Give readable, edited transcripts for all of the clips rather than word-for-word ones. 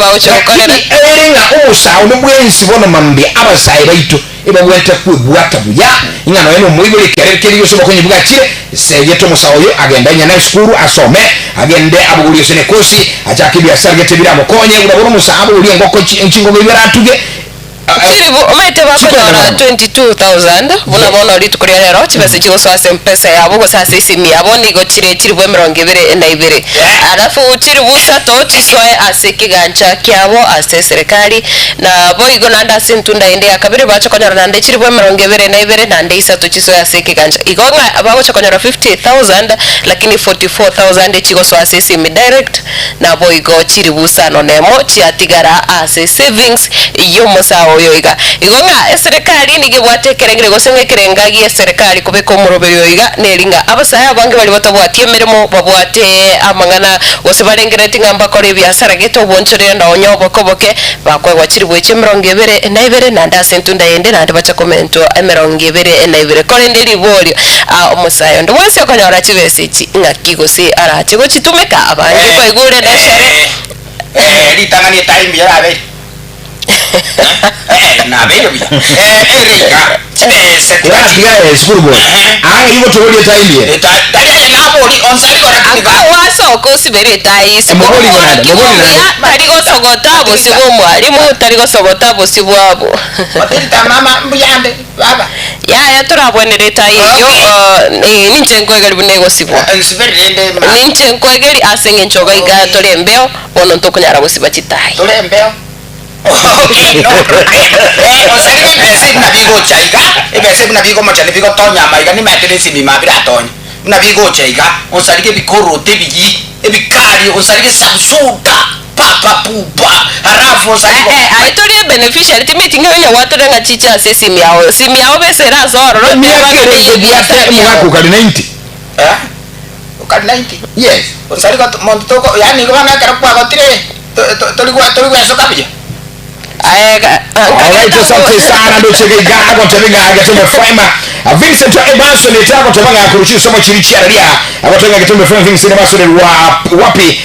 Eringa umusa unubwensi bono mambi abasayi baitu eba bwete kwibwata buya ingano eno mwibuli kerekeri yosoba kwenye bwakire seyeto musawoyo agenda nyana skuru asome agende abuguli yosene kosi ajakibya sargete bila mukonye urabona musabu uli ngoko nchingo bibaratuge Chiribu omete bakora 22,000 buna bono litukuria rero kibese cyo swase mpesa yabo go sasa isimi yabo nigo chire chiribu 22 alafu chiribu sato chiswae asekigancha kyabo ase serikali na boigo nanda sintunda ende akabire bacho konyara nande chiribu 22 nande isato chiswae asekigancha igonga abago chokonyara 50,000 lakini 44,000 chigo swase isimi direct na boigo chiribu sano nemo chiatigara ase savings iyo musao yoiga igonga serikali nigibwate kerengere gosenge kerengagi serikali kubeka umurobero yoiga nelinga abasaya bange bali batabwati emeremo babwate amangana wose barengereti ngamba kore byasara geto bonchore na onyo bokoboke bakwe wachiri bweche 22 na nda sentunda yende na bacha komento 22 kore ndeli boli omusayo ndo wese okanyora chibesichi ngakigose ara chigo chitumeka abanje kwa igure na shere litangani time yarabe na vero via Erika sekura skuru hiyo tolio taili taili na boli onsali kwa aka waso ko sibere tais moboli bari go sogota bosibo mwalimu tari go sogota bosibo abo batita mama mbuyande baba ya turabonere tayo ninje nkwegeri bunego sibo ninje nkwegeri asenge nchoga iga tolembeo bono ntokunyara bosiba chitai tolembeo okay no osari bese na bigo chaiga bese na bigo machane bigo tonya maiga ni matene simi mabira tonya na bigo chaiga osari ke bikoro te bigi ebikari osari ke sabsuta papa pupa harafu osari aitorie beneficiary meeting ngene watorenga chicha simi yao bese razoro no kali 90 kali 90 yes osari ko montoko yani ko bana kara kwa gotire tolikuwa soka pia alright asante sana ndo chegega hapo tabenga agatembe frame Vincent Emerson etako tabanga kurushia somo chirichia ria hapo tabanga agatembe frame Vincent Emerson wapi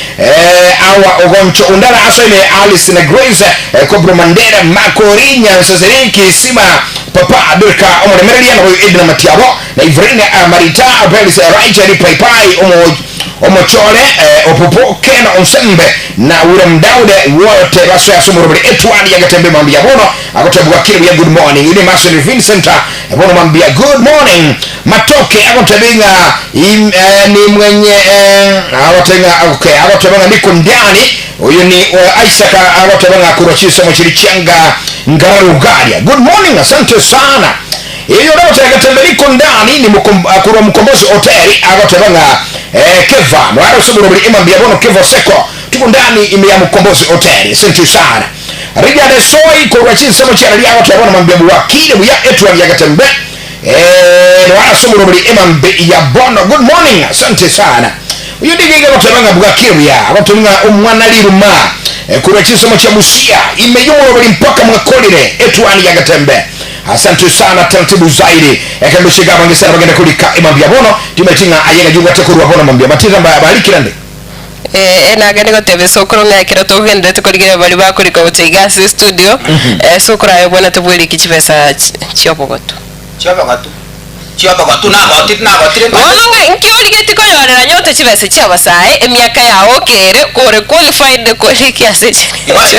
awa ogoncho undala asone Alice na Grace Cobra Mandela Makorinya Sazeriki Sima Papa Abirka Omar Meridian Edna Matiabo na Ivrina Marita Belis Raija Pai omochole opopo kena onsembe na ule mdaude wote baso ya sumurubili etwani ya gatembe mambia bono akotabuwa kilu ya good morning ili maso ni Vincent bono mambia good morning matoke akotabinga ni mwenye akotabinga niko ndani uyu ni Isaac akotabinga kurochiswa mchirichianga ngarugaria good morning asante sana iyo nao tagatembeliko ndani ni kura mkombozi hoteli akotabanga Keva mwara usuburu imambia bono Keva Seko tuko ndani ya mkombozi hoteli asante sana Riga de Soy kura chini sema chana ya akotabanga mambia wakili ya etu ya gatembe mwara usuburu imambia bono good morning asante sana uyu ndigiga akotabanga wakili ya akotabanga umwanaliruma kura chini sema cha Busia imeyoro mpaka mwakolire etu ya gatembe asante sana taratibu zaidi yakambishiga bangi sana bagenda kulika imambia bono timetinga ayenga juga tekurwa bono mambia matiza bariki nande na gani gotebe sokoro ngakira tugende tukoligera bali bakulika utaiga studio sokoro ayo bona tubweli kichipesa chiobogoto na batire olonga nkiyoligeti ko yorera nyote chibese chabasaye emyaka yawo kere kore qualified ko likiase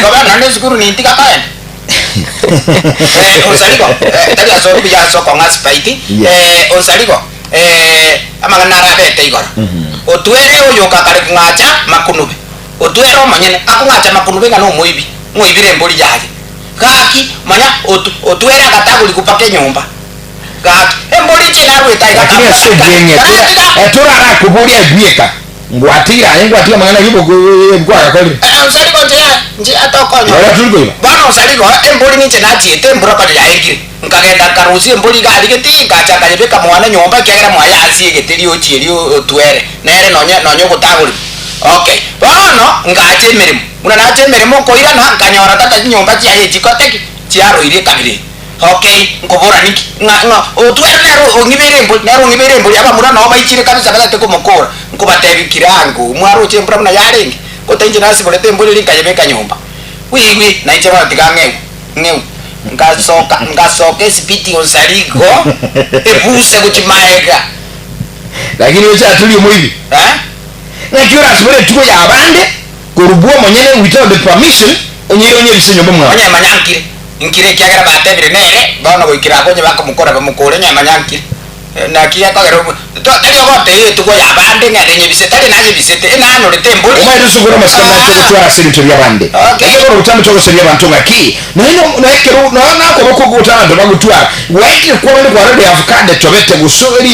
baba nane zikuru ni ntika kaen onsaliko tali aso bija so ko ngaspaiti onsaliko amagana rabete igora otwere oyo kakare ngacha makunube otwere omanyene akungacha makunube ngano moibire mboli yake kaki manya otwere akataguli kupake nyumba kaki emboli china rweta ikaka sugenge turara kubulia bieka ngwatira mangana yubo kwa kakoli onsaliko nje atokonyo wala tulgo bana onsaliko emboli ni chena chiete mbura pa ya ingire nkagenda karusi emboli gali getinga chaka jebeka mwana nyomba kyagera mwaya asiye geteri ochiri otwere nere nonyo gutaguri okay bana ngache mirimo una nache mirimo koira na nkanyora tata nyomba chiaye chikoteki chiaro ile kabire okay ngobora niki otwere nero ngibere emboli aba mura no baichire kabisa bata ko mokora nkubatebi kirangu mwaro chembra muna yarengi kotenje nasi bolete emboli linka jebeka nyomba wiwi na inche mwana tika ngeu ngasoke spiti onsarigo ebuse kuchimaega lakini wecha atuli mwivi na kiora sibole tuko ya abande kurubua monyene without the permission onye bisenyo bomwa onye manyankire nkire kyagera batebire nere bana goikira konye bakamukora bamukore nya manyankire na kiya kagero to tari ogote tuko ya abande nyarenye bisetari naje bisete enano letembo omwe tusugura maskana cy'utwara sirito by'abande ekero rutano cyo gusenya abantu ngaki no ekero na ko boko gutana ndo bagutwara waike ko bali kwa radio avocado tobete gusori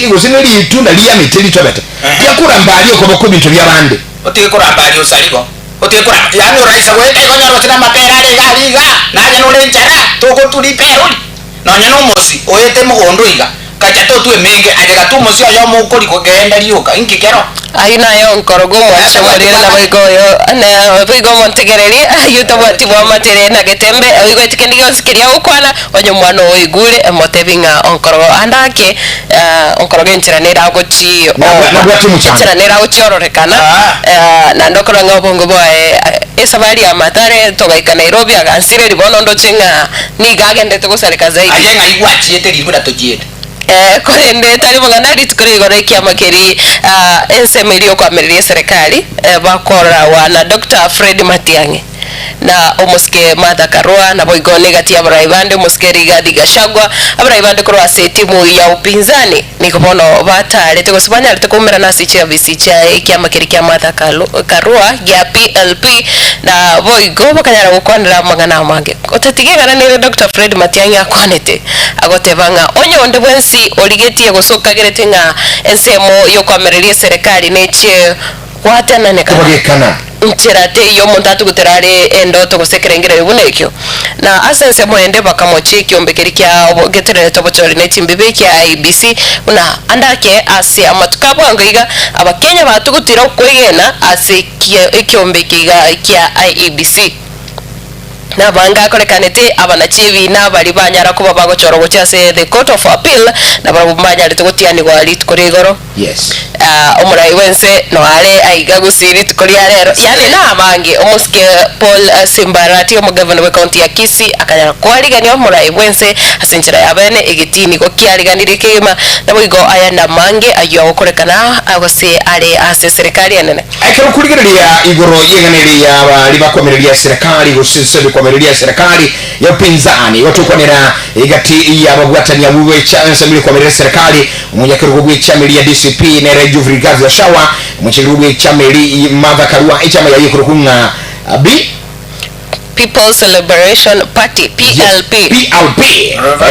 egosiri itunda liya miteri tobete yakura mbali ko boko bintu by'abande otike kora mbali osaligo otike kora yani raisa wete ko nyaro tina mapera ari galiga naje no lenchara toko tuli peruli no nyano mosi oyete mugondo iga kacha to tu emenge ajega tu mosi ayo mukori ko genda liuka inkikero aina yo nkorogo mwacha walire na boigoyo na boigo montegereri ayuto bati bwa matere na getembe oigo tikendi osikiria ukwana onyo mwana oigure motebinga onkorogo andake onkorogo nchiranera gochi na bwati muchana nchiranera gochiororekana na ndokora ngobongo bwae esabari ya matare togaika Nairobi agansire ribono ndo chenga ni gagende tugusarika zaidi ajenga igwachi ete ribuda tojiete korende tari mugana tukore igore kia makeri ensemerio kwa meriria serikali bakora wana Dr. Fred Matiang'i na omuske Martha Karua na boigone gati abraibande omuske Rigathi Gachagua abraibande korwa setimu ya upinzani nikobono batare tegosibanya ritekomera nasi cha visicha kia makeri kia Martha Karua ya PLP na boigo bakanyara gukwanira magana mange otatigegana ni Dr. Fred Matiang'i akwanete agotebanga onyo onde bwensi oligetie gosokagerete nga ensemo yo kwamereria serikali neche watana ne kana nchirate yo montatu guterare endoto gusekerengera yubunekyo na asense moende bakamochi kyombekeri kya geterere tobochori ne timbibe kya IBC una andake ase amatukabo angoiga abakenya batugutira kwegena ase kyombekiga kya IEBC na banga korekanete abanachivi na bali banyara kuba bagochoro gochase the court of appeal na barabumanya litugutiani gwali tukorigoro yes omurai wense no ale aiga gusiri tukoria rero yani na mangi omuske Paul Simbarati omugavana we county ya Kisii akanyara kwariganio omurai wense asenchira yabene egitini go kiariganire kema na boigo aya na mangi ayo okorekana agose ale ase serikali enene akero kurigiria igoro yeganiria abali bakomereria serikali gusisebe komereria serikali ya pinzani watukonera igati ya bagwatania buwe chance mili komereria serikali umunyakero gwe chameli ya DCP na Reju Rigathi Gachagua umunyakero gwe chameli Martha Karua chama ya yikurukunga B People's Liberation Party PLP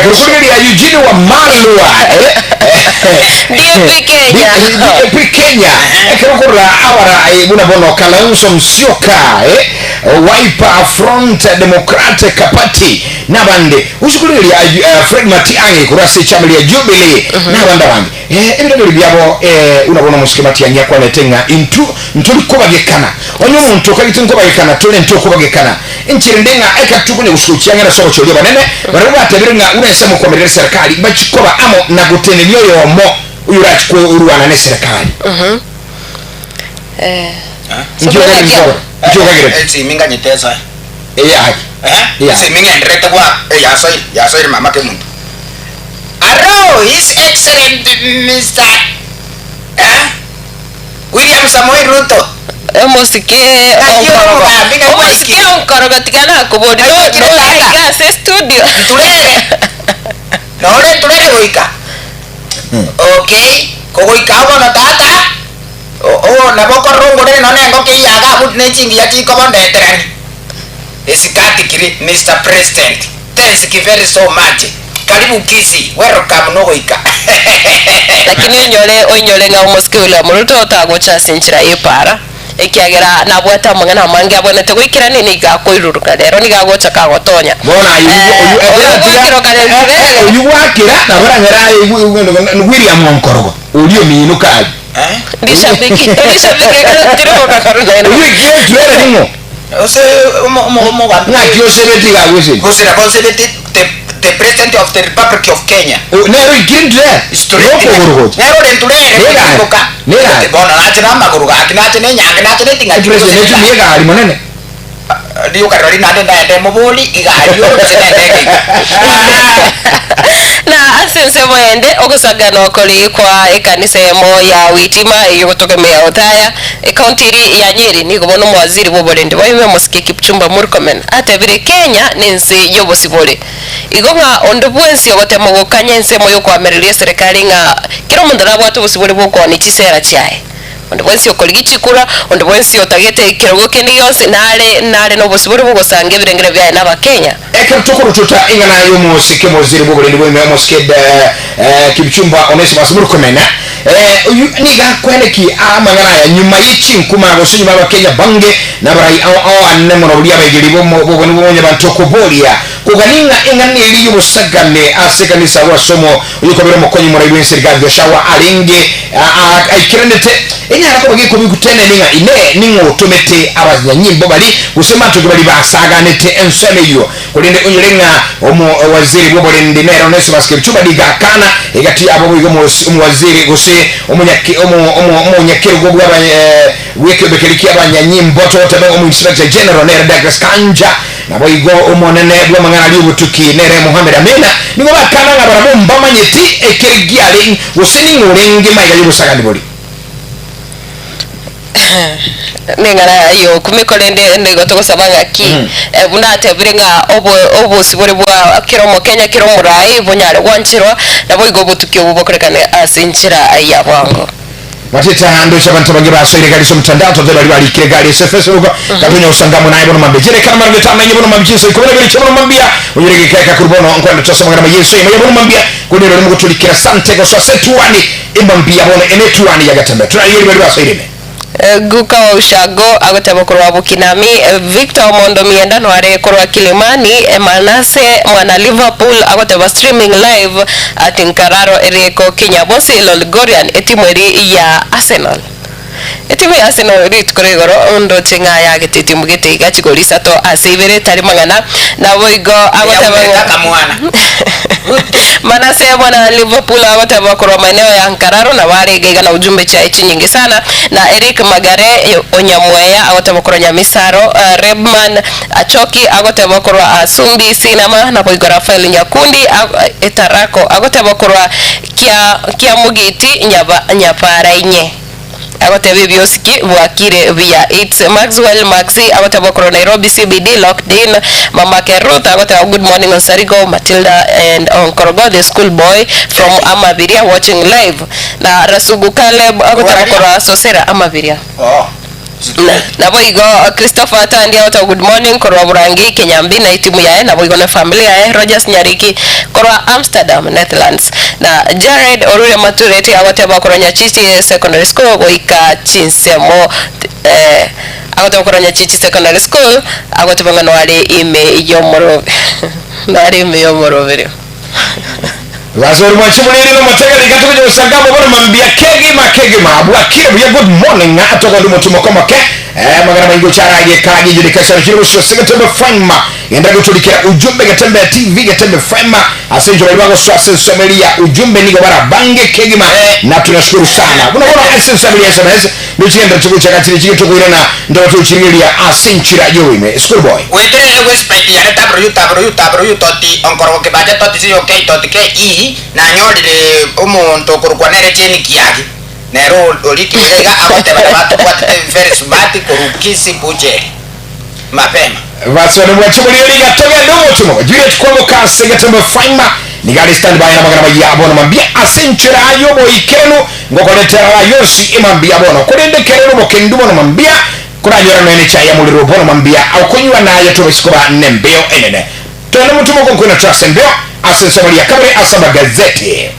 kurigiria Eugene wa Malwa DP Kenya ekirukura abara buna bono Kalonzo Musyoka Wiper Front Democratic Party nabande ushukuriria Fred Matiang'i kurasi chameli ya Jubilee nabanda bangi ebirero byabo unabona muske Matiang'i akwanetenga ntuli kubagekana onyo muntu kagiti nkubagekana tole ntokubagekana nchirendenga ekatukunye gushukianya na soko choli banene bari batebirenga unese mu komerera serikali bachikoba amo na gutene nyoyo mo uyurati ko urwana ne serikali ndio si minga nyetesa si minga ndrete kwa ya soy mama ke muntu aro his excellent Mr. William Samoei Ruto musike onkorogo tigana kubodi no gas studio tulere goika okay kogoika bono tata na boko rongore no nengo ke yaga but ne chingi ya chiko bondeterani esikati kiri Mr. President thank you very so much karibu Kisii welcome no goika lakini onyole nga umuske ule muruto tagocha sinchira yepara ekiagera nabwata mangana mange abonete gwikira nini gakoiruruka rero nigagocha kagotonya bona uyu wakira na barangara William Onkorogo ulio minuka ndishabiki tiro kakaruna uyu giye turere ningo ose mo na kiyo sebeti gagwese gosira konsebeti the president of the Republic of Kenya nero ikindre nero denture bona ati na maguru ga kinati ne nyanga nati ne tinga president ni ga ali monene Dio karoli nade ndaende mubuli igario sinendege. Na asense mwende ogusagana okoli kwa ekanisa emo ya Witima yogotogemea Othaya ekaunti ya Nyeri ni gobono mwaziri boborende baime musike Kipchumba Murkomen atebire Kenya nense yobosibore igonga ondobwensi ogotema gukanya ensemo yo kwamereria serikali nga kiro mundara bwatu bosibore boko ni chisera chiae ondobwensi okoligichikura ondobwensi otagete kirogo kendi yonse nale no bosibore bogosange birengere bya na Kenya ekatokoro tuta ingana yo musike moziri boborende baime musike Kipchumba Onesimus Murkomen niga kweneki amangana ya nyuma y'ikinkuma agosunyuma abakenya bange nabarai aho anemo no buli abegeri bo bonye bantokobolia kuganinga ingani eri y'ubusagane asekanisa wasomo uyikobera mukonyi muri w'ensirikali gashawa alenge aikirendete enyara ko bagiko bikutene ninga ine ningo utomete abanyanyimbo bali usema tukibali basaganete ensone yo kulinde unyirenga waziri boborende nero Onesimus Kipchumba digakana egati abo bigo mu waziri gose umunyakiro gobwa weke bekeliki abanyanyimbo tote ba Inspector General Nere Douglas Kanja nabo igo umonene bwa mangana ali ubutuki Nere Mohamed Amina nigo bakana ngabara bomba manyeti ekerigiale useni ngurenge maiga yubusagani boli nengara yo kumikolende nego tokosabanga ki buna tebirenga obo sibore bwa kiromo Kenya kiromo rai bonyare wanchirwa nabo igo butukyo bubokorekane asinchira ayabwango matita hando chabantu bangi basoire gali so mtandao to bali bali kire gali Facebook katunya usangamo naye bono mambejere kama margeta manye bono mambijinso ikobera bali chabono mambia unyirege kaka kurubono nkwanda tosoma ngama Yesu imaye bono mambia kudero mu gutulikira sante ko so setuani imambia bono enetuani yagatembe turayiri bali basoire guka wa ushago agoteba kurwa Bukinami Victor Omondo mienda no are kurwa Kilimani Manase mwana Liverpool agoteba streaming live atinkararo ereko Kenya Bosi Lolgorian etimweri ya Arsenal etimu ya Arsenal rit kuregoro ondo chenga ya getiti mugete igachigori sato asibere tari mangana na boigo agoteba kamwana Manase mwana Liverpool agoteba kurwa maeneo ya Nkararo na wale gega na ujumbe cha ichi nyingi sana na Eric Magare Onyamweya agoteba kurwa Nyamisaro Redman Achoki agoteba kurwa Sumbi Cinema na boigo Rafael Nyakundi etarako agoteba kurwa kia mugiti nyapara inye agotebe bioski bwakire via it's Maxwell Maxi agoteba koro Nairobi CBD locked in mama Ruth agoteba good morning on Sarigo Matilda and on Korogo the school boy from Amaviria watching live na Rasugu Caleb agoteba koro Sosera Amaviria na boigo Christopher Tandi agoteba good morning koro Burangi Kenyambi na itimu yae na boigo na familia Rogers Nyariki koro Amsterdam Netherlands na Jared Orure Matureti agoteba koro Nyachisi secondary school boika chinsemo agoteba koro Nyachichi secondary school agoteba ngano wale ime yomoro na wale ime yomoro video Wazori mwachimuliri no mategari katukuja usangamo bono mambia kegima abwakire buya good morning atoka ndumo tumokoma ke magana maingo charage kagi juli kasha chiru sho segatembe frema yenda gutulikira ujumbe gatembe TV gatembe frema asenjo waliwango swase somelia ujumbe nigo bara bange kegima na tunashukuru sana kuna essence ya SMS nichenda tukucha katiri chike tukuirana ndo tuchirilia asenchira yoime school boy wetere wespect ya tabro yu toti onkoro ke baje toti si okay toti ke i na nyodire umuntu kurukwanere cheni kiyaki nero olitirega akoteba watu kwa very smart kurukisi buje mapema vasone mwachimuliri gatoga ndomo tumo jire tukomo kasi gatembe frema nigali standby na magana yabo mambia asenchira yobo ikenu ngokoletera yosi imambia bono kulende kerero bokendumo no mambia kuranyora nene chaya muliro bono mambia au kunywa nayo tubisikoba nembeo enene tole mutumo konkuna trust mbeo asensa maria kabre asaba gazeti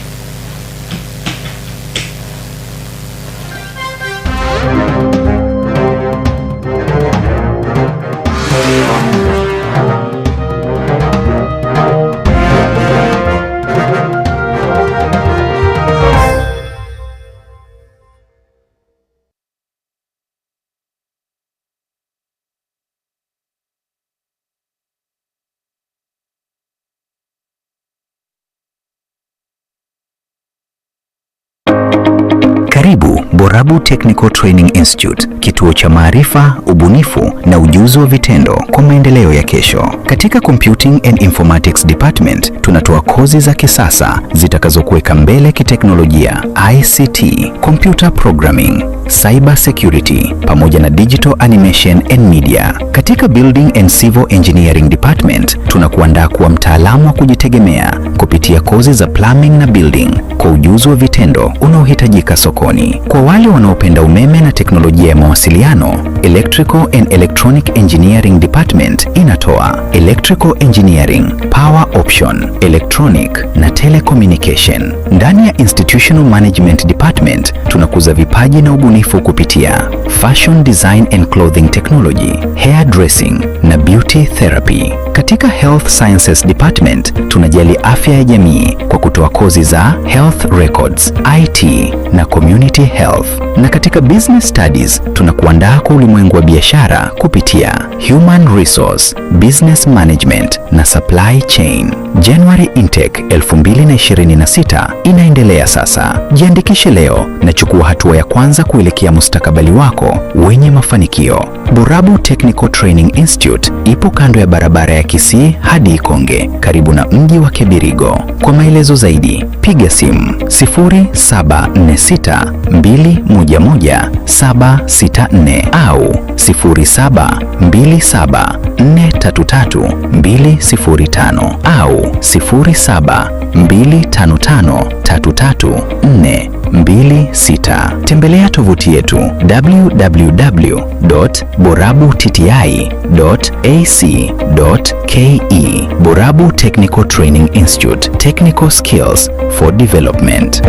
Borabu Technical Training Institute, kituo cha maarifa, ubunifu na ujuzi wa vitendo kwa maendeleo ya kesho. Katika Computing and Informatics Department tunatoa kozi za kisasa zitakazokuweka mbele kiteknolojia, ICT, computer programming, cyber security pamoja na digital animation and media. Katika Building and Civil Engineering Department tunakuandaa kuwa mtaalamu wa kujitegemea kupitia kozi za plumbing na building kwa ujuzi wa vitendo unaohitajika sokoni. Kwa wale wanaopenda umeme na teknolojia ya mawasiliano, Electrical and Electronic Engineering Department inatoa Electrical Engineering, Power Option, Electronic na Telecommunication. Ndani ya Institutional Management Department tunakuza vipaji na ubunifu kupitia Fashion Design and Clothing Technology, Hair Dressing na Beauty Therapy. Katika Health Sciences Department tunajali afya ya jamii kwa kutoa kozi za Health Records, IT na Community Health. Na katika Business Studies tunakuandaa kwa ulimwengu wa biashara kupitia Human Resource, Business Management na Supply Chain. January Intake 2026 inaendelea sasa. Jiandikishe leo na chukua hatua ya kwanza kuelekea mustakabali wako wenye mafanikio. Borabu Technical Training Institute ipo kando ya barabara ya Kisii hadi Ikonge, karibu na mji wa Kibirigo. Kwa maelezo zaidi, piga simu 0746211764 au 0727433205 au 0725533426. Tembelea tovuti yetu www.borabutiti.ac.ke. Borabu Technical Training Institute, technical skills for development.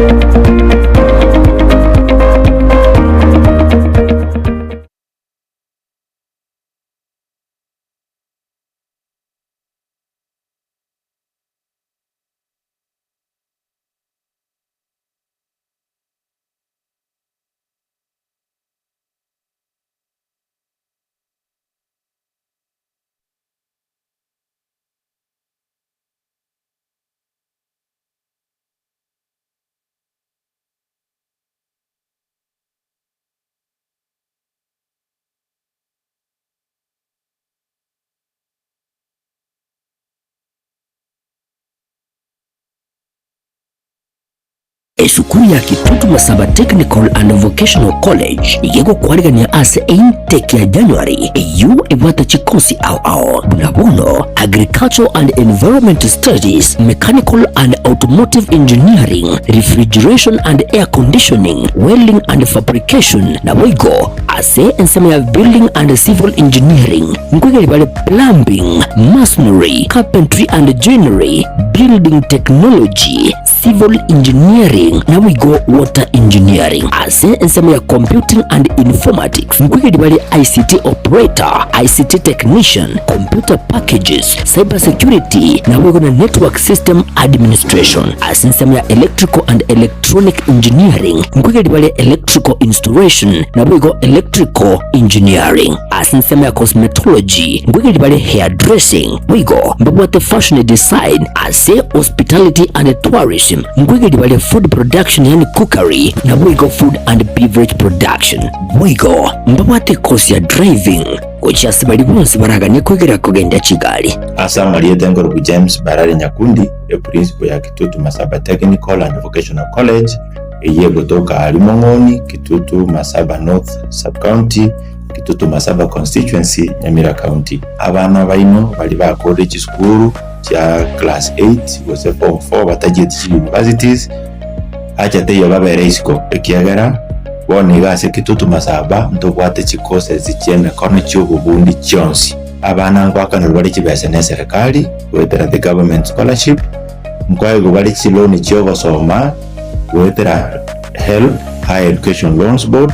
Esukuru ya Kitutu Masaba Technical and Vocational College yego kwarigania ase intake ya January yu ebata chikosi au bunabono Agricultural and Environmental Studies, Mechanical and Automotive Engineering, Refrigeration and Air Conditioning, Welding and Fabrication na wigo ase ensema ya Building and Civil Engineering ngwegeli bale Plumbing, Masonry, Carpentry and Joinery, Building Technology, Civil Engineering na wigo Water Engineering ase ensema ya Computing and Informatics ngwegeli bale ICT Operator, ICT Technician, Computer Packages, Cyber Security na wigo na Network System Administration ase ensema ya Electrical and Electronic Engineering ngwegeli bale Electrical Installation na wigo Electrical Engineering ase ensema ya Cosmetology ngwegeli bale Hair Dressing wigo mbabwate Fashion Design ase Hospitality and Tourism ngwegeli bale Food Production yani Cookery na wigo Food and Beverage Production wigo mbabwate course ya Driving kuchasi bali bonse baraganye kwegera kugenda Kigali. Asa Marieta Ngorogu James Barari Nyakundi ya principal ya Kitutu Masaba Technical and Vocational College eye kutoka Alimongoni, Kitutu Masaba North Sub-County, Kitutu Masaba Constituency, Nyamira County. Abana baino bali ba college school cha class 8 gose form 4 batagiye universities acha teyo babere isiko ekiagera bone gase Kitutu Masaba ntobwate chikose zicheme kono cy'ububundi cyonsi. Abana ngwakana bali kibese ne serikali wetera the government scholarship nkwaye bali chiloni cyo basoma wetera HELB Higher Education Loans Board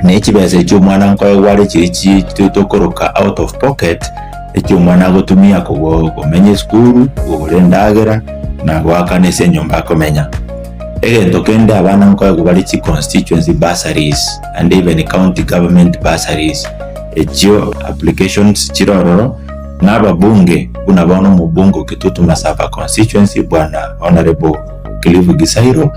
ne kibese cyo mwana nkwaye wali kiri tutokoroka out of pocket ekyo mwana gotumia kumenye school urendagera na gwakane se nyumba komenya tokende abana nkwaye bali chi constituency bursaries and even county government bursaries ekyo applications chirororo n'ababunge bunabona mu bungo Kitutu Masaba constituency bwana honorable Kilivu Gisairo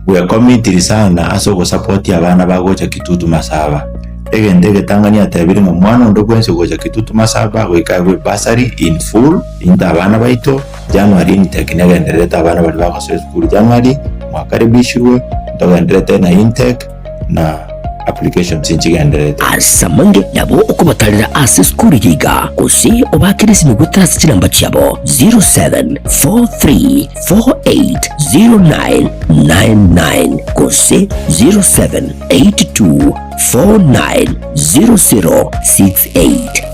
we are committed sana aso go support abana bagocha Kitutu Masaba egende Tanganyika tabiri ngo mwana ndo kwense gocha Kitutu Masaba goikawe basari in full inda abana baito January nitekinega ndereta abana bali bakaso school January mwakaribishwe ndogenderete na intake na application sinchigenderete asamange nabo okubatalira ase school yiga kusi obakirisi mugutasi chilamba chabo 0743480999 kusi 0782490068.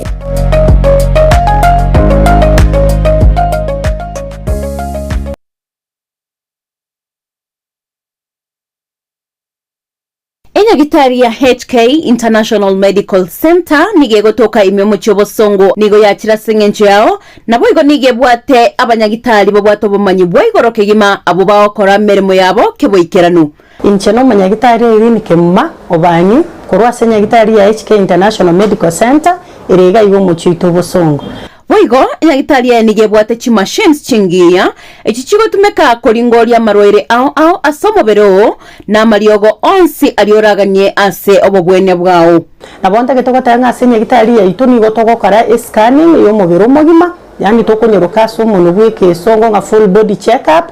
Enyagitari ya HK International Medical Center nige gotoka imyomo cyobosongo nigo yakira sengencho yao nabo igo nige bwate abanyagitari bo bwato bumanyi bwigoroke gima abo bakora meremo yabo keboikeranu incheno manyagitari iri nikemma obanyi korwa senyagitari ya HK International Medical Center irega igo muchito bosongo Boigo, enyagitari ya nige bwate chi machines chingiya echichigo tumeka koringoria marwaire ao asomobero na mariogo onsi alioraganye ase obobwene bwao nabonta getogotanga ase enyagitari ya ito nigo togokora scanning yo mobero mogima yani tokonyoroka so umuntu bweke songo nga full body check up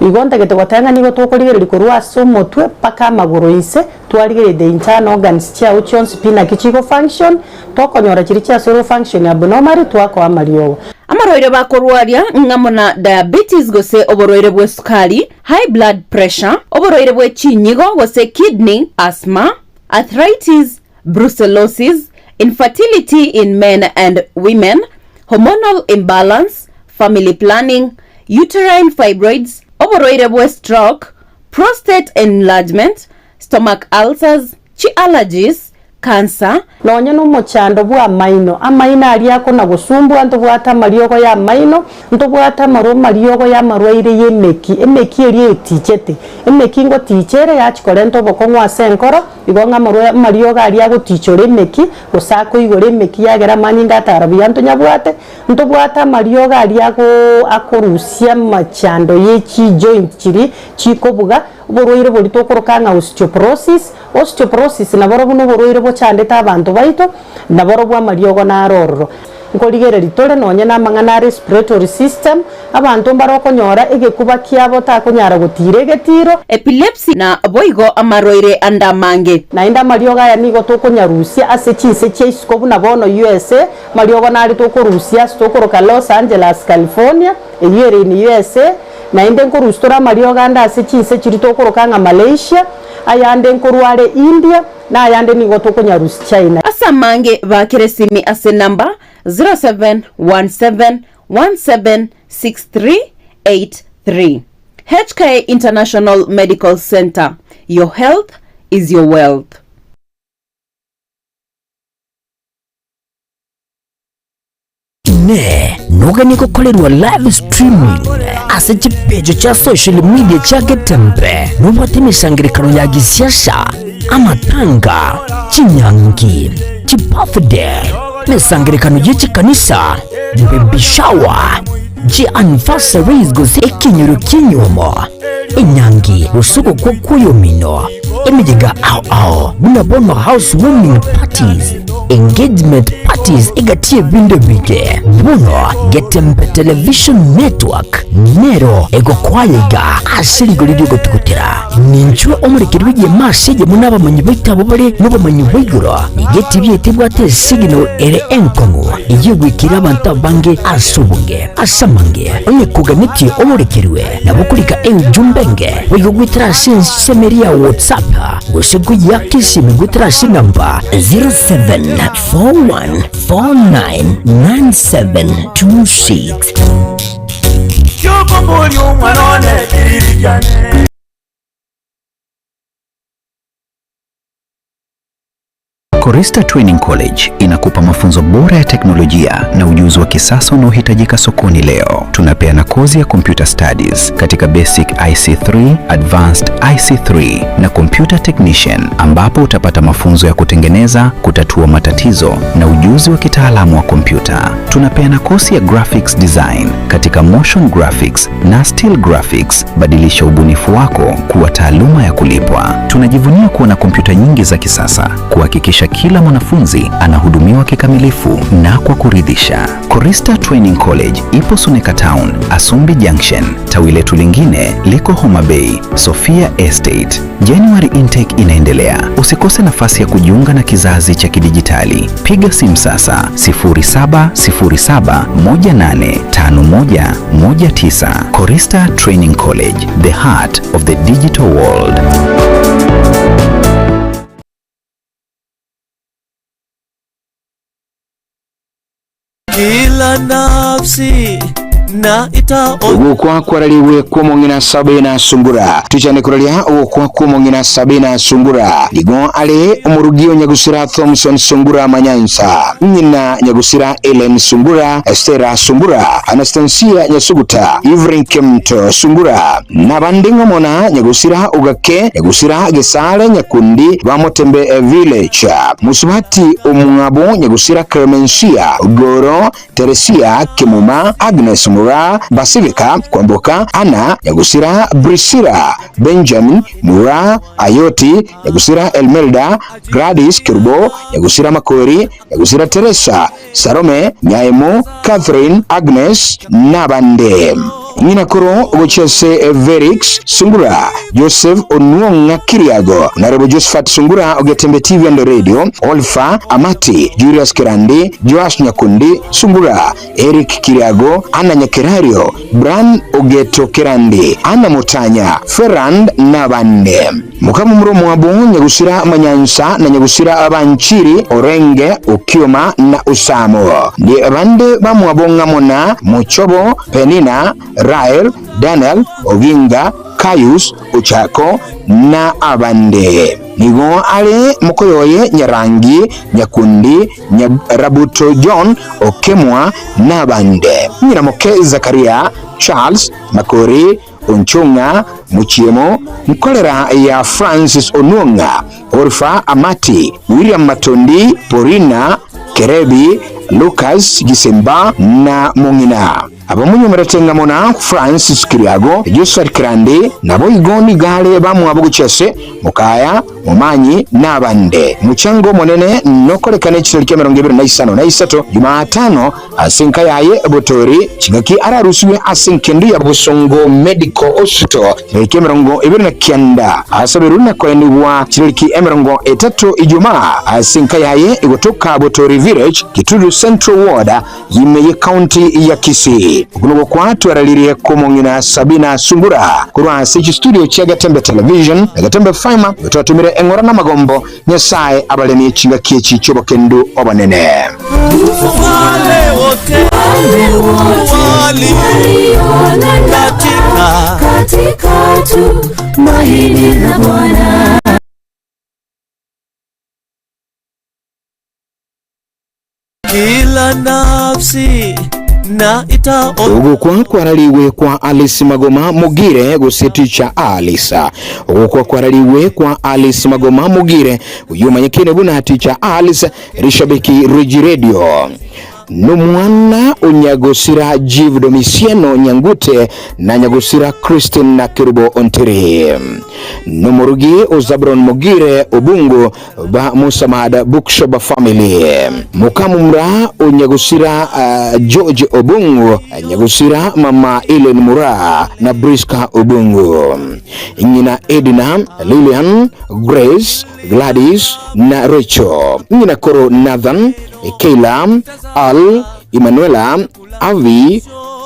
igonta getogotanga nigo tokorigereri korwa so motwe paka amaguru ise twarigere the internal organs chia chons pina kichigo function tokonyora chiri chia sero function abnormal twako amariogo amarwaire bakorwaria ngamona diabetes gose oborwaire bwe sukari high blood pressure oborwaire bwe chinyigo gose kidney asthma arthritis brucellosis infertility in men and women hormonal imbalance family planning uterine fibroids oborwaire bwe stroke prostate enlargement stomach ulcers chi allergies cancer nonye no mochando bwa maino amaina ali yako na gusumbu anto bwata mariogo ya maino nto bwata maro mariogo ya marwaire emeki eri etichete emeki ngo tichere ya chikolento bokongwa senkoro igonga maro mariogo ali yago tichore emeki usako igore emeki yagera maninga tarabi anto nyabwate nto bwata mariogo ali yago akorusia machando yechi joint chiri chikobuga uborwaire bori tokorokanga osteoporosis naboro buno borwaire bochandeta abantu baito naboro bwa mariogo na rororo nkorigereri tore nonye namang'ana respiratory system abantu mbarokonyora egekuba kiabo takonyara gutire getiro epilepsy na boigo amarwaire andamange na inda mariogo aya nigo tokonyarusia ase chise cheisikobu nabono USA mariogo nari tokorusia stokoroka Los Angeles California eyere ni USA na inde nkorustora mariogo anda ase chise chiri tokorokanga Malaysia ayande nkorware India na ayande nigo tokonyarusi China asamange bakiresimi ase number 0717176383 HK International Medical Center. Your health is your wealth. Ne noga niko kolerwa live streaming ase chipejo cha social media cha Getembe nubate misangirikano ya gisiasa amatanga chinyangi chibirthday misangirikano y'iki kanisa baby shower anniversaries gose ekinyoro kinyomo enyangi usuko kwa kuyomino emijega ao bunabono housewarming parties engagement parties egatie binde bige buno Getembe television network nero ego kwayega asirigoridio gotukutira ninchwe omurikirwe ye masije munaba manyi bitabo bari nuba manyi wiguro igeti byetibwate signal ere enkongo igwikira abantu bange asubunge asamange onye kuganiti omurikirwe nabukurika jumbenge wigwitira semeria WhatsApp gusego yakisime gwitira namba 0741499726 Korista Training College inakupa mafunzo bora ya teknolojia na ujuzi wa kisasa unaohitajika sokoni leo. Tunapeana kozi ya Computer Studies katika Basic IC3, Advanced IC3 na Computer Technician, ambapo utapata mafunzo ya kutengeneza, kutatua matatizo na ujuzi wa kitaalamu wa kompyuta. Tunapeana kozi ya Graphics Design katika Motion Graphics na Still Graphics. Badilisha ubunifu wako kuwa taaluma ya kulipwa. Tunajivunia kuwa na kompyuta nyingi za kisasa, kuhakikisha kila mwanafunzi anahudumiwa kikamilifu na kwa kuridhisha. Korista Training College ipo Suneka Town, Asumbi Junction. Tawi letu lingine liko Homa Bay, Sophia Estate. January intake inaendelea. Usikose nafasi ya kujiunga na kizazi cha kidijitali. Piga simu sasa 0707185119. Korista Training College, the heart of the digital world. Kila nafsi na ita ugukwa kwaraliwe kumongina sabina sungura tuchane kuralia ugukwa kumongina sabina sungura ligo ale umurugio nyagusira Thompson Sungura Manyansa, nyina nyagusira Ellen Sungura, Estera Sungura, Anastasia Nyasuguta, Ivrin Kemto Sungura, nabandingo mona nyagusira ugake nyagusira Gesale Nyakundi Bamotembe Village, Musubati Umungabo nyagusira Clemencia Goro, Teresia Kimuma, Agnes Mura Basilica Kwamboka, Ana nyagusira Brisira, Benjamin Mura Ayoti nyagusira Elmelda, Gladys Kirbo nyagusira Makori, nyagusira Teresa Sarome Nyaimo, Catherine Agnes Nabande. Nyina koro ugochese Verix Sungura, Joseph Onuonga Kiriago, Narebo Josephat Sungura Ogetembe TV and Radio, Olfa Amati, Julius Kirandi, Joash Nyakundi Sungura, Eric Kiriago, Anna Nyakerario, Bran Ogeto Kirandi, Anna Mutanya, Ferrand Nabande. Mukamu mromo wabu nyagusira Manyansa na nyagusira Abanchiri, Orenge, Ukioma na Usamo. Di abande bamuabonga mona, Muchobo, Penina, Rael, Daniel, Oginga, Kayus, Uchako na Abande. Nigo ale Mukoyoye, Nyarangi, Nyakundi, Rabuto John, Okemwa na Abande. Nyiramoke Zakaria, Charles, Makori, Unchunga, Muchiemo, Mkolera ya Francis Onunga, Orfa Amati, William Matondi, Porina, Kerebi, Lucas Gisemba na Mongina. Abamunyo meratenga mona Francis Kiriago, Joseph Kirandi, nabo igoni gale bamu abuguchese, Mukaya, Mumanyi nabande. Muchango monene nokolekane ekisolo kya 25 Jumatano asinka yaye Botori Chingaki ararusiwe asinkendu ya Busongo Medical Hospital ekya 29 asaberuna kwendiwa kiriki 30 Ijumaa asinka yaye igotoka Botori Village Kitudu Central Ward yimeye county ya Kisii. Kunugo kwa tuaralirie kumongina Sabina Sungura kurwa Siki Studio cha Gatembe Television Gatembe Fima yototumire engora na magombo Nyasaye abalemi chinga kiechi chobokendu obanene katika tu mahili na Bwana. Kila nafsi na ita ugukwa kwaraliwe kwa Alice Magoma Mugire guseti cha Alisa. Ugukwa kwaraliwe kwa Alice Magoma Mugire uyumanyikine bunati cha Alice Rishabeki Regi Radio. Numwana unyagosira Jiv Domisiano Nyangute na nyagosira Christine na Kirubo Ontiri. Numurugi Uzabron Mugire Ubungu ba Musamada Bookshop Family. Mukamumra unyagosira George Ubungu nyagosira Mama Ellen Mura na Briska Ubungu. Nyina Edina, Lilian, Grace, Gladys na Rachel. Nyina Koro Nathan, Kayla, Al, Emanuela, Avi,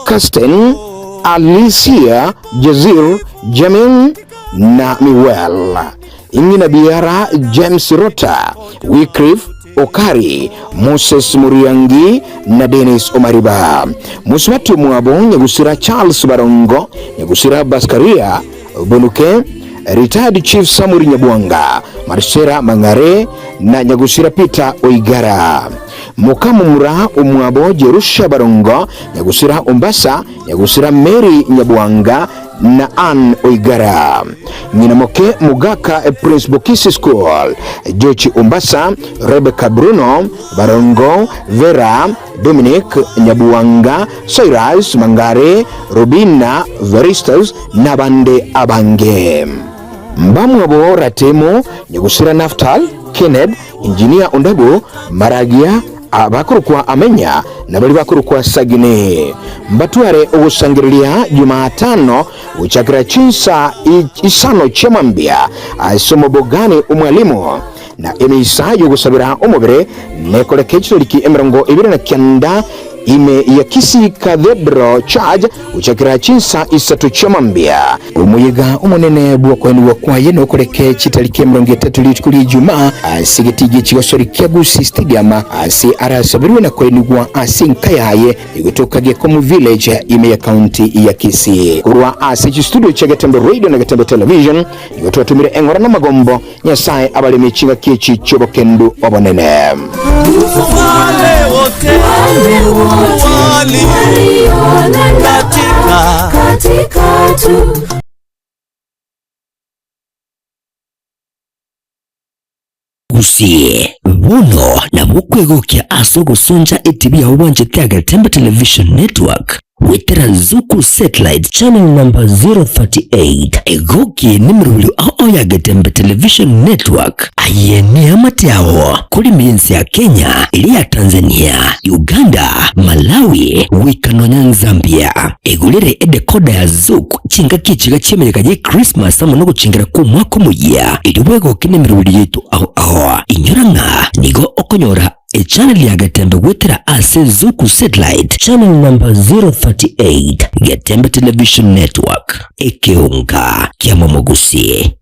Kirsten, Alicia, Jazir, Jamin na Miwell. Ingina Biara, James Rota, Wycliffe Okari, Moses Muriangi na Dennis Omariba. Muswatu Mwabo nyagusira Charles Barongo, nyagusira Baskaria Bonuke, Retired Chief Samuri Nyabwanga, Marcera Mangare na Nyagusira Peter Oigara. Mukamu Mura Umwabo Jerusha Barongo, Nyagusira Umbasa, Nyagusira Mary Nyabwanga na Ann Oigara. Nyinamoke Mugaka Prince Bokisi School, Jochi Umbasa, Rebecca Bruno Barongo, Vera Dominic Nyabwanga, Cyrus Mangare, Robina Varistas na bande abange. Mbamwabo Ratemo, Nyagusira Naftal, Kenneth, Engineer Ondago, Maragia, abakurukwa amenya na bali bakurukwa sagine. Mbatware ogusangirilia Jumatano uchakira chinsa isano chemambia asomo bogani umwalimu na emisa yogusabira umubire nekole kechiriki emirongo 29 ime ya Kisii Cathedral Church uchakira chinsa isatu chemambia umuyiga umunene bwakweni wakwaye nokoleke chitalike emirongo 3 litukuli Juma asigitije chigosori Kyagusi Stadium asi arasabiriwe na kwenigwa asinkayaye igutokage ko mu village ime ya county ya Kisii kurwa asi studio cha Gatembe Radio na Gatembe Television igutwatumire engora na magombo nyasaye abali michinga kichi chobokendu obonene katika tu gusie buno na bukwegokia asogo sonja etibia wanje kya Gatembe Television Network wetera Zuku Satellite Channel number 038 egoki nimruli ao ya Gatembe Television Network ayeni amatiawo kuli mienzi ya Kenya, ili ya Tanzania, Uganda, Malawi, wikanonya Zambia egulire edekoda ya Zuku chinga kichiga chemereka je Christmas amono guchingira ku mwaka muya iliwego kinemiruli yetu ao inyoranga nigo okonyora channel ya Gatembe wetera ase Zuku Satellite Channel number 038 Gatembe Television Network ekeunga kia momogusi.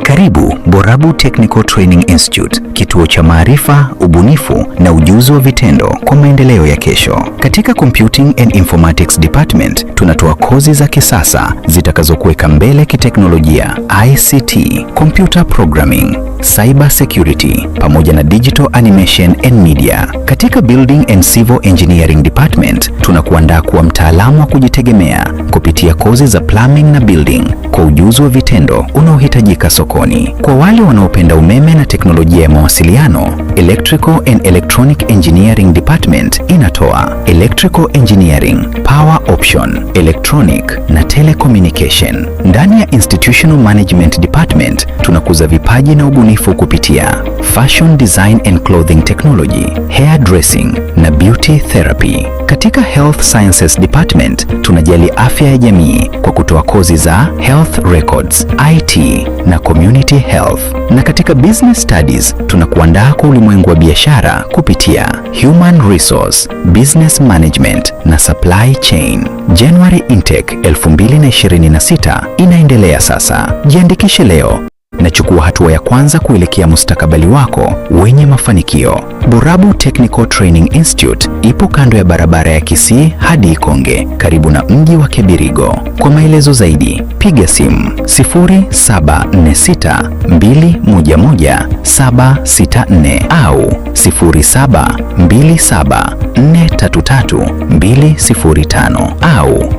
Karibu Borabu Technical Training Institute, kituo cha maarifa, ubunifu na ujuzi wa vitendo kwa maendeleo ya kesho. Katika Computing and Informatics Department, tunatoa kozi za kisasa zitakazokuweka mbele kiteknolojia, ICT, computer programming, cyber security pamoja na digital animation and media. Katika Building and Civil Engineering Department, tunakuandaa kuwa mtaalamu wa kujitegemea kupitia kozi za plumbing na building kwa ujuzi wa vitendo unaohitajika sokoni. Kwa wale wanaopenda umeme na teknolojia ya mawasiliano, Electrical and Electronic Engineering Department inatoa Electrical Engineering, Power Option, Electronic na Telecommunication. Ndani ya Institutional Management Department tunakuza vipaji na ubunifu kupitia Fashion Design and Clothing Technology, Hair Dressing na Beauty Therapy. Katika Health Sciences Department tunajali afya ya jamii kwa kutoa kozi za Health Records, IT na Community Health. Na katika Business Studies tunakuandaa kwa ulimwengu wa biashara kupitia Human Resource, Business Management na Supply Chain. January Intake 2026 inaendelea sasa. Jiandikishe leo na chukua hatua ya kwanza kuelekea mustakabali wako wenye mafanikio. Borabu Technical Training Institute ipo kando ya barabara ya Kisii hadi Ikonge, karibu na mji wa Kibirigo. Kwa maelezo zaidi, piga simu 0746211764 au 0727433205 au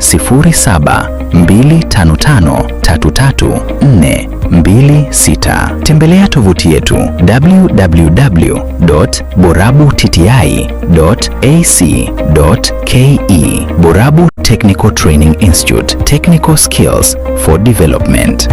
0725533426. Tembelea tovuti yetu www.borabu.tti.ac.ke. Borabu Technical Training Institute, technical skills for development.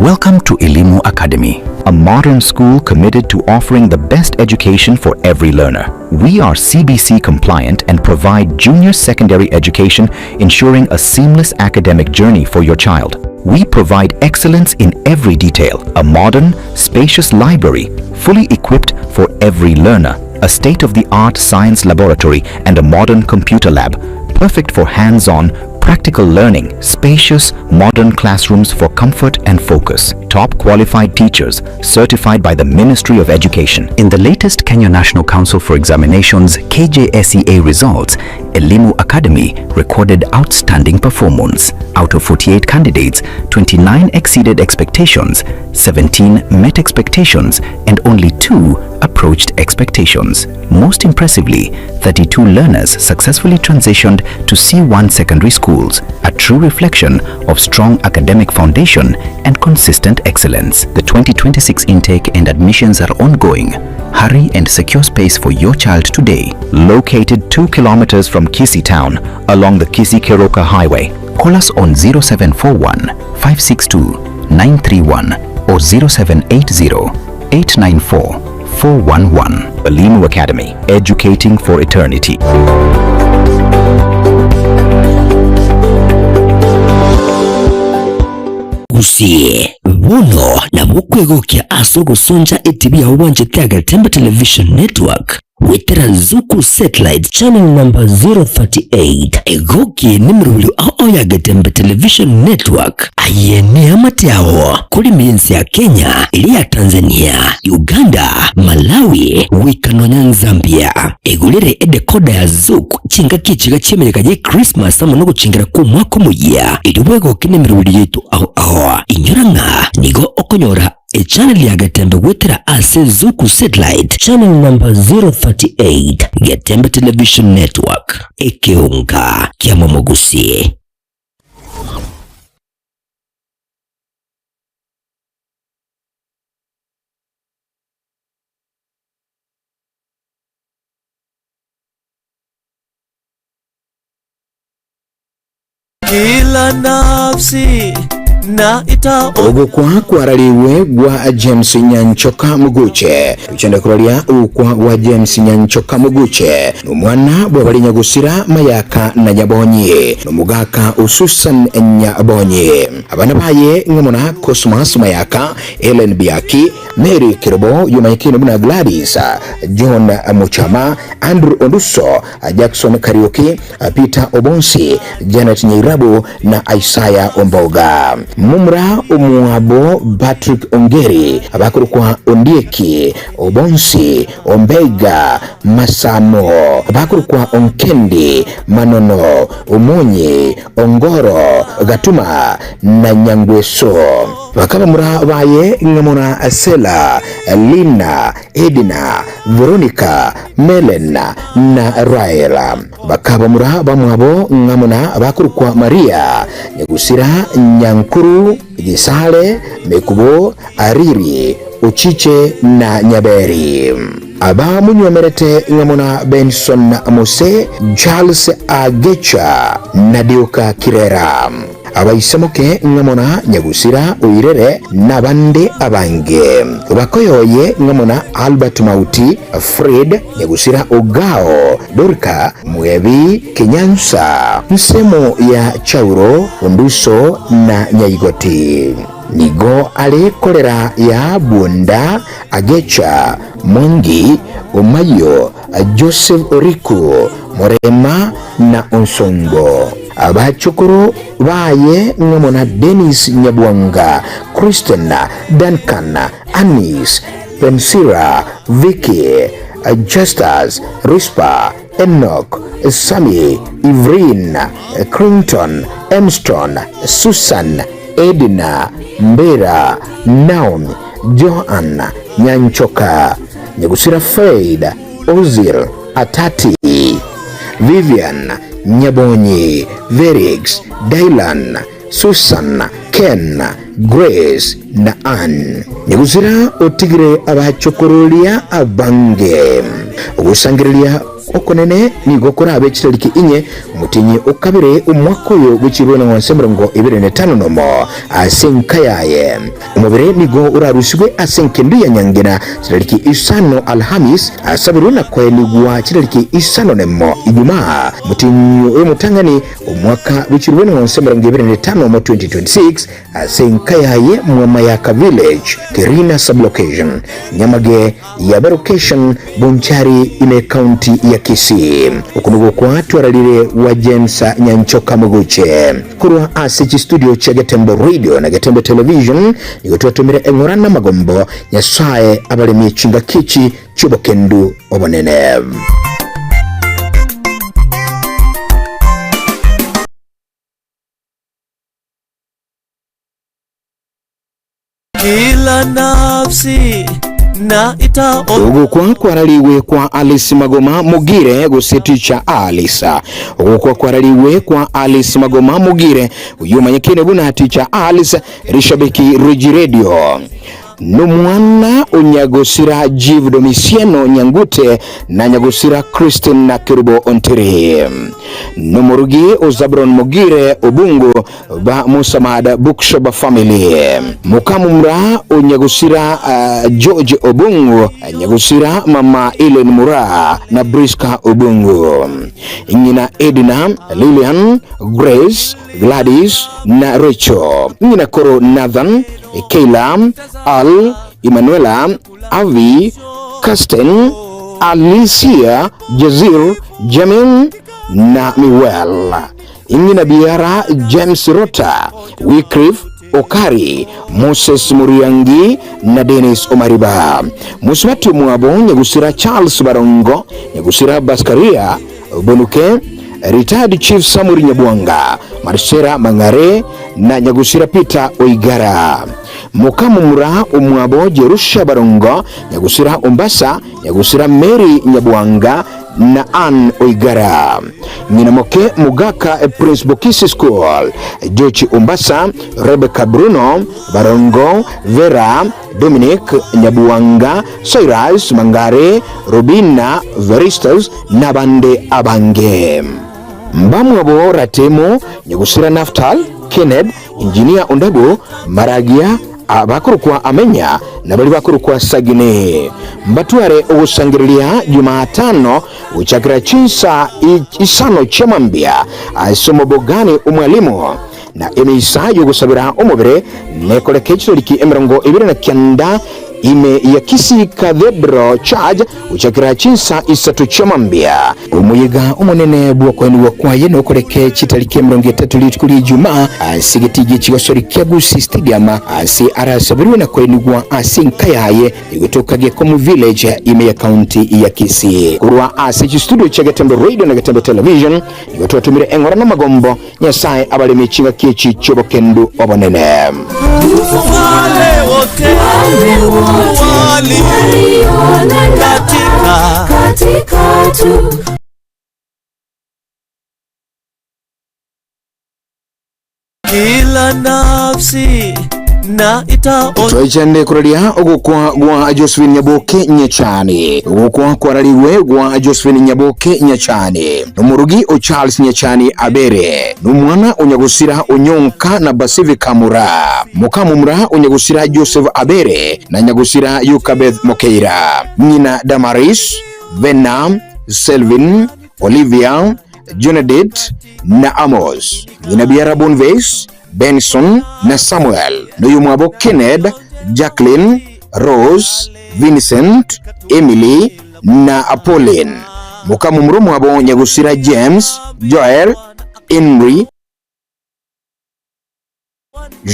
Welcome to Elimu Academy, a modern school committed to offering the best education for every learner. We are CBC compliant and provide junior secondary education, ensuring a seamless academic journey for your child. We provide excellence in every detail, a modern, spacious library, fully equipped for every learner, a state-of-the-art science laboratory and a modern computer lab, perfect for hands-on, practical learning, spacious, modern classrooms for comfort and focus, top qualified teachers certified by the Ministry of Education. In the latest Kenya National Council for Examinations KJSEA results, Elimu Academy recorded outstanding performance. Out of 48 candidates, 29 exceeded expectations, 17 met expectations, and only 2 approached expectations. Most impressively, 32 learners successfully transitioned to C1 secondary schools, a true reflection of strong academic foundation and consistent excellence. The 2026 intake and admissions are ongoing. Hurry and secure space for your child today. Located 2 kilometers from Kisii town along the Kisii-Keroka highway. Call us on 0741 562 931 or 0780 894 411. Elimu Academy, educating for eternity. Gusie buno na bukwegokia aso gusonja ETV ya uwanje Tiaga Tembe Television Network wetera Zuku Satellite Channel number 038 egoki nimruli ao ya Gatembe Television Network ayene amatiao kuli mienzi ya Kenya, ili ya Tanzania, Uganda, Malawi, wikanonya Zambia. Egulire edekoda ya Zuku chinga kichiga chemereka je Christmas ama no chingira ku mwaka muya iliwego kinemiruli yetu ao inyoranga nigo okonyora channel ya Gatembe wetera ase Zuku Satellite Channel number 038 Gatembe Television Network ekeunga kia Momogusie. Kila nafsi na ita ogukwa kwaraliwe gwa James Nyanchoka Muguche tuchenda kuralia ukwa wa James Nyanchoka Muguche numwana bwa balinyagusira mayaka na Nyabonyi numugaka ususan Nyabonyi abana baye ngamona Cosmas Mayaka, Ellen Biaki, Mary Kirbo, Yumaikini Muna Gladys, John Muchama, Andrew Onduso, Jackson Karioki, Peter Obonsi, Janet Nyirabu na Isaiah Omboga. Mumra Umuabo Patrick Ongeri, Abakurukwa Ondieki, Obonsi, Ombega, Masamo, Abakurukwa Onkendi, Manono, Umonyi, Ongoro, Gatuma na Nyangweso. Bakaba mura baye ngamona Asela, Lina, Edina, Veronica, Melena na Raela. Bakaba mura bamwabo ngamona Abakurukwa Maria, Nyagusira Nyankuru, Gisale, Mekubo, Ariri, Uchiche na Nyaberi. Aba munyomerete ngamona Benson Mose, Charles Agecha, Nadioka Kirera. Abayisemuke ngamona Nyagusira Uirere nabande abange. Bakoyoye ngamona Albert Mauti, Fred Nyagusira Ogao, Dorka Mwebi Kenyansa, Nsemo ya Chauro, Onduso na Nyaigoti. Nigo ale kolera ya Bunda, Agecha, Mongi, Umayo, Joseph Oriku, Morema na Onsongo. Abachukuru baye ngamona Dennis Nyabwanga, Kristen, Duncan, Anis, Pensira, Vicky, Justus, Rispa, Enoch, Sammy, Ivrin, Clinton, Armstrong, Susan, Edina, Mbera, Naomi, Johan, Nyanchoka, Nyagusira Fade, Ozil, Atati, Vivian, Nyabonyi, Verix, Dylan, Susan, Ken, Grace na Ann. Nyagusira otigire abachokorulia abange. Ugusangirilia okonene nigokora abekiraliki inye mutinyi okabire umwaka uyo gw'ikirona wansemrongo 25 nomo asenkayaye umubire nigo urarusigwe asenkendu ya nyangena kiraliki isano Alhamis asabiruna kweligwa kiraliki isano nemo Ijumaa mutinyi umutangani umwaka w'ikirona wansemrongo 25 mu 2026 asenkayaye mu Mayaka Village Kirina sublocation Nyamage ya Location Bonchari ine county ya Kisii ukunugo kwa twararire wa James Nyanchoka Muguche kurwa ase studio cha Gatembo Radio na Gatembo Television nigotwatumire engorana magombo nyasaye abalemi chinga kichi chubokendu obonene. Kila nafsi na ita ugukwa kwaraliwe kwa Alice Magoma Mugire guseticha Alisa ugukwa kwaraliwe kwa Alice Magoma Mugire uyu manyekene buna ticha Alice rishabiki Rigi Radio numwana unyagosira Jiv Domisiano Nyangute na nyagosira Christine na Kirubo Ontiri numurugi Uzabron Mugire Ubungu ba Musamada Bookshop Family mukamumra unyagosira George Ubungu nyagosira Mama Ellen Mura na Briska Ubungu ingina Edna Lilian Grace Gladys na Rachel ingina Koro Nathan Kayla Al Emanuela Avi Kasten Alicia Jazir Jamin na Miwel ingina Biara James Rota Wycliffe Okari Moses Muriangi na Dennis Omariba Musmati Mwabo nyagusira Charles Barongo nyagusira Baskaria Bonuke Retired Chief Samuri Nyabuanga Marcera Mangare na nyagusira Peter Oigara mukamumura umwabo Jerusha Barongo nyagusira Umbasa nyagusira Mary Nyabuanga na Ann Oigara Nyinamoke Mugaka Prince Bokisi School Jochi Umbasa Rebecca Bruno Barongo Vera Dominic Nyabuanga Cyrus Mangare Robina Veristas Nabande Abange Mbamwabo Ratemo nyagusira Naftal Kenneth Engineer Ondago Maragia abakurukwa Amenya na bali bakurukwa Sagine mbatware ogusangirilia Jumatano uchakira chinsa isano chemambia asomo bogani umwalimu na emisa yogusabira umubere nekoleke kiriki emirongo 29 ime ya Kisii Cathedral Church uchakira chinsa isatu chemambia umuyiga umunene bwakweni wakwaye nokoleke kitalike emirongo 3 litukuli Ijumaa asigitigi kigosori kyagusi stadium asi arasabiriwe na kwenigwa asinkayaye igotokage komu village ime ya county ya Kisii kurwa asi studio cha Gatembo Radio na Gatembo Television igotwatumire engorana magombo nyasaye abalemi chinga kichi chobokendu obonene wale wote wali katika tu kila nafsi na ita Twajande kuralia ogukwa gwa Josephine Nyaboke Nyachani ogukwa kwaraliwe gwa Josephine Nyaboke Nyachani numurugi o Charles Nyachani Abere numwana unyagusira Onyonka na Basivi Kamura mukamumra unyagusira Joseph Abere na nyagusira Yukabeth Mokeira Nina Damaris Venam Selvin Olivia Jonadit na Amos Nina Biara Bonves Benson na Samuel Nuyumwabo Kenneth Jacqueline Rose Vincent Emily na Apolline mukamumro mwabo nyagusira James Joel Henry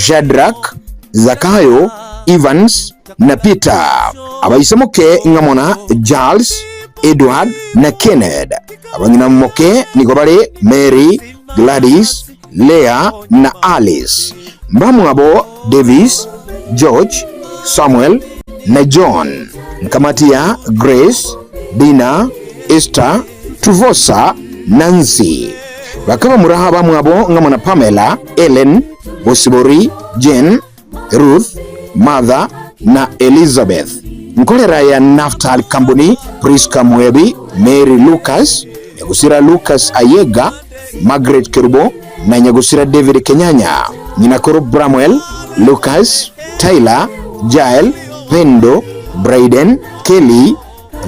Jadrak Zakayo Evans na Peter abayisemoke ngamona Charles Edward na Kenneth abanyinamoke nigobale Mary Gladys Leah na Alice mbamwabo Davis George Samuel na John nkamatia Grace Dina Esther Tuvosa Nancy bakaba muraha bamwabo ngamona Pamela Ellen Bosibori Jane Ruth Mother na Elizabeth nkolera ya Naftal Kambuni Priska Mwebi Mary Lucas nyagusira Lucas Ayega Margaret Kirubo na nyagusira David Kenyanya Nyinakoro Bramwell Lucas Tyler Jael Pendo Braden Kelly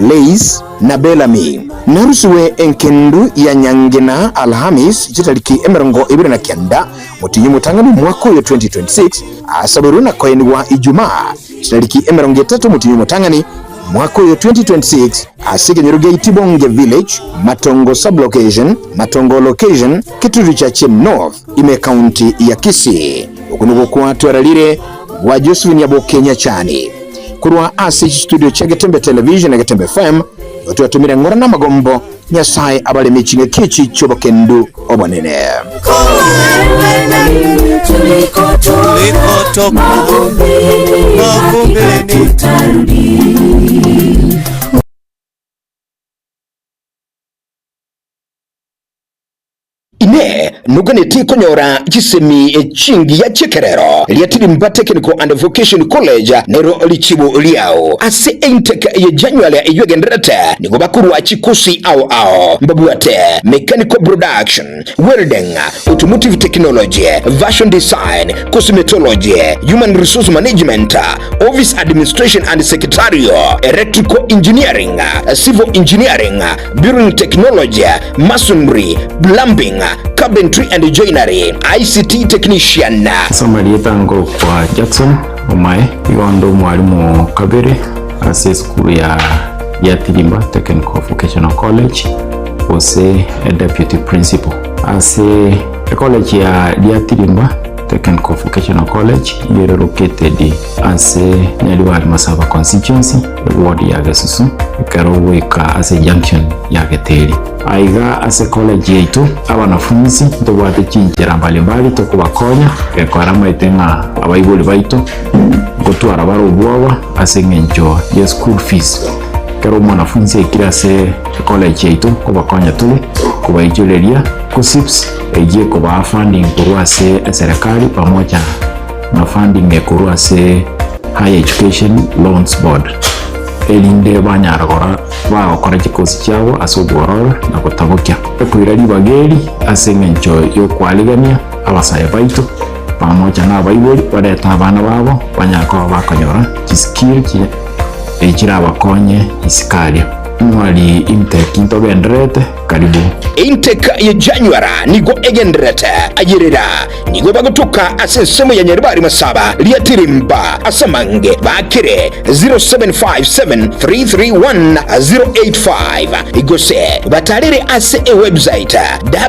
Lace na Bellamy narusuwe enkendu ya Nyangena Alhamis chitaliki emirongo 29 mutinyu mutangani mwaka yo 2026 asaburuna koenwa Ijumaa chitaliki emirongo 3 mutinyu mutangani mwaka uyu 2026 asike nyeruge Itibonge Village, Matongo Sublocation, Matongo Location, Kituri cha North, ime county ya Kisii. Ukunuko kwa tuaralire wa Josephine Nyabokenya chani. Kurwa ASH studio cha Getembe Television na Getembe FM, yotu watumira ngora na magombo, Nyasaye abale michinge kichi chobokendu obonene. Tulikotoka mavumbini tutarudi. Ine nugane tikonyora jisemi chingi ya chekerero Liatirimba Technical and Vocational College nero lichibu liao ase intake ya January yuegenderete nigo bakuru achikusi au mbabuate mechanical production, welding, automotive technology, fashion design, cosmetology, human resource management, office administration and secretarial, electrical engineering, civil engineering, building technology, masonry, plumbing, carpentry and joinery, ICT technician. Somali yetango kwa Jackson Omae igondo mwalimu Kabere ase school ya Liatirimba Technical Vocational College ose deputy principal ase college ya Liatirimba Technical Vocational College yere located ase Nyaliwali Masaba constituency ward ya Gasusu Karoweka ase junction ya Geteri. Aiga ase college yetu abanafunzi tobwate chinjira mbalimbali tokubakonya ekorama itenga abaibuli baito gotwara barobwawa ase ngenjo ya school fees. Kero mwanafunzi ekira ase college yetu kubakonya tuli kubaijuleria kusips eje kuba funding kurwa ase serikali pamoja na funding kurwa ase High Education Loans Board. Elinde banyaragora bagokora kikosi cyabo asubworora na kutabukya kwirari bageri ase ngenjo yo kwaligania abasaye baito pamoja na abayibuli bareta abana babo banyako bakonyora kisikiri ekira abakonye isikalia mwali intake into bendrete karibu intake ya January nigo egenderete ayirira nigo bagutuka asesemo ya Nyaribari Masaba Liatirimba asamange bakire 0757331085 igose batarire ase website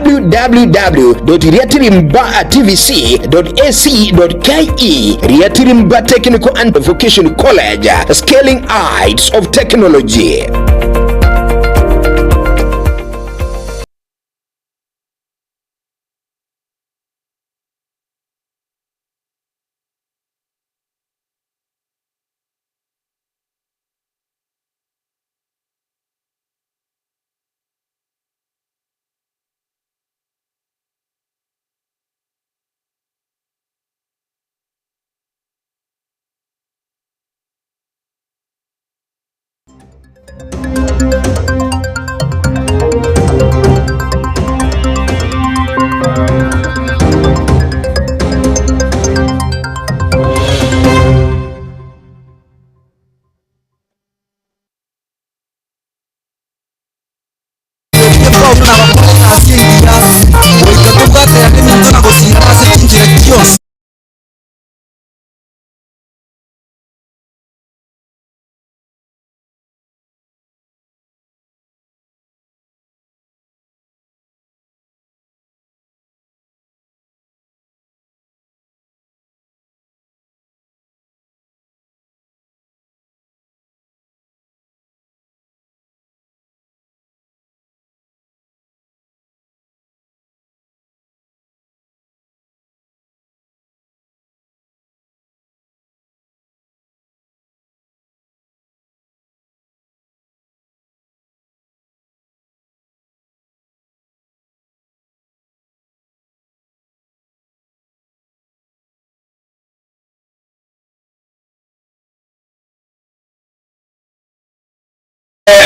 www.liatirimba.tvc.ac.ke. Liatirimba Technical and Vocational College, scaling heights of technology.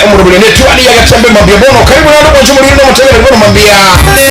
Umurubule netwali ya Gatembe Mambia Bono karibu na ndo mchumuri ndo mchumuri ndo mambia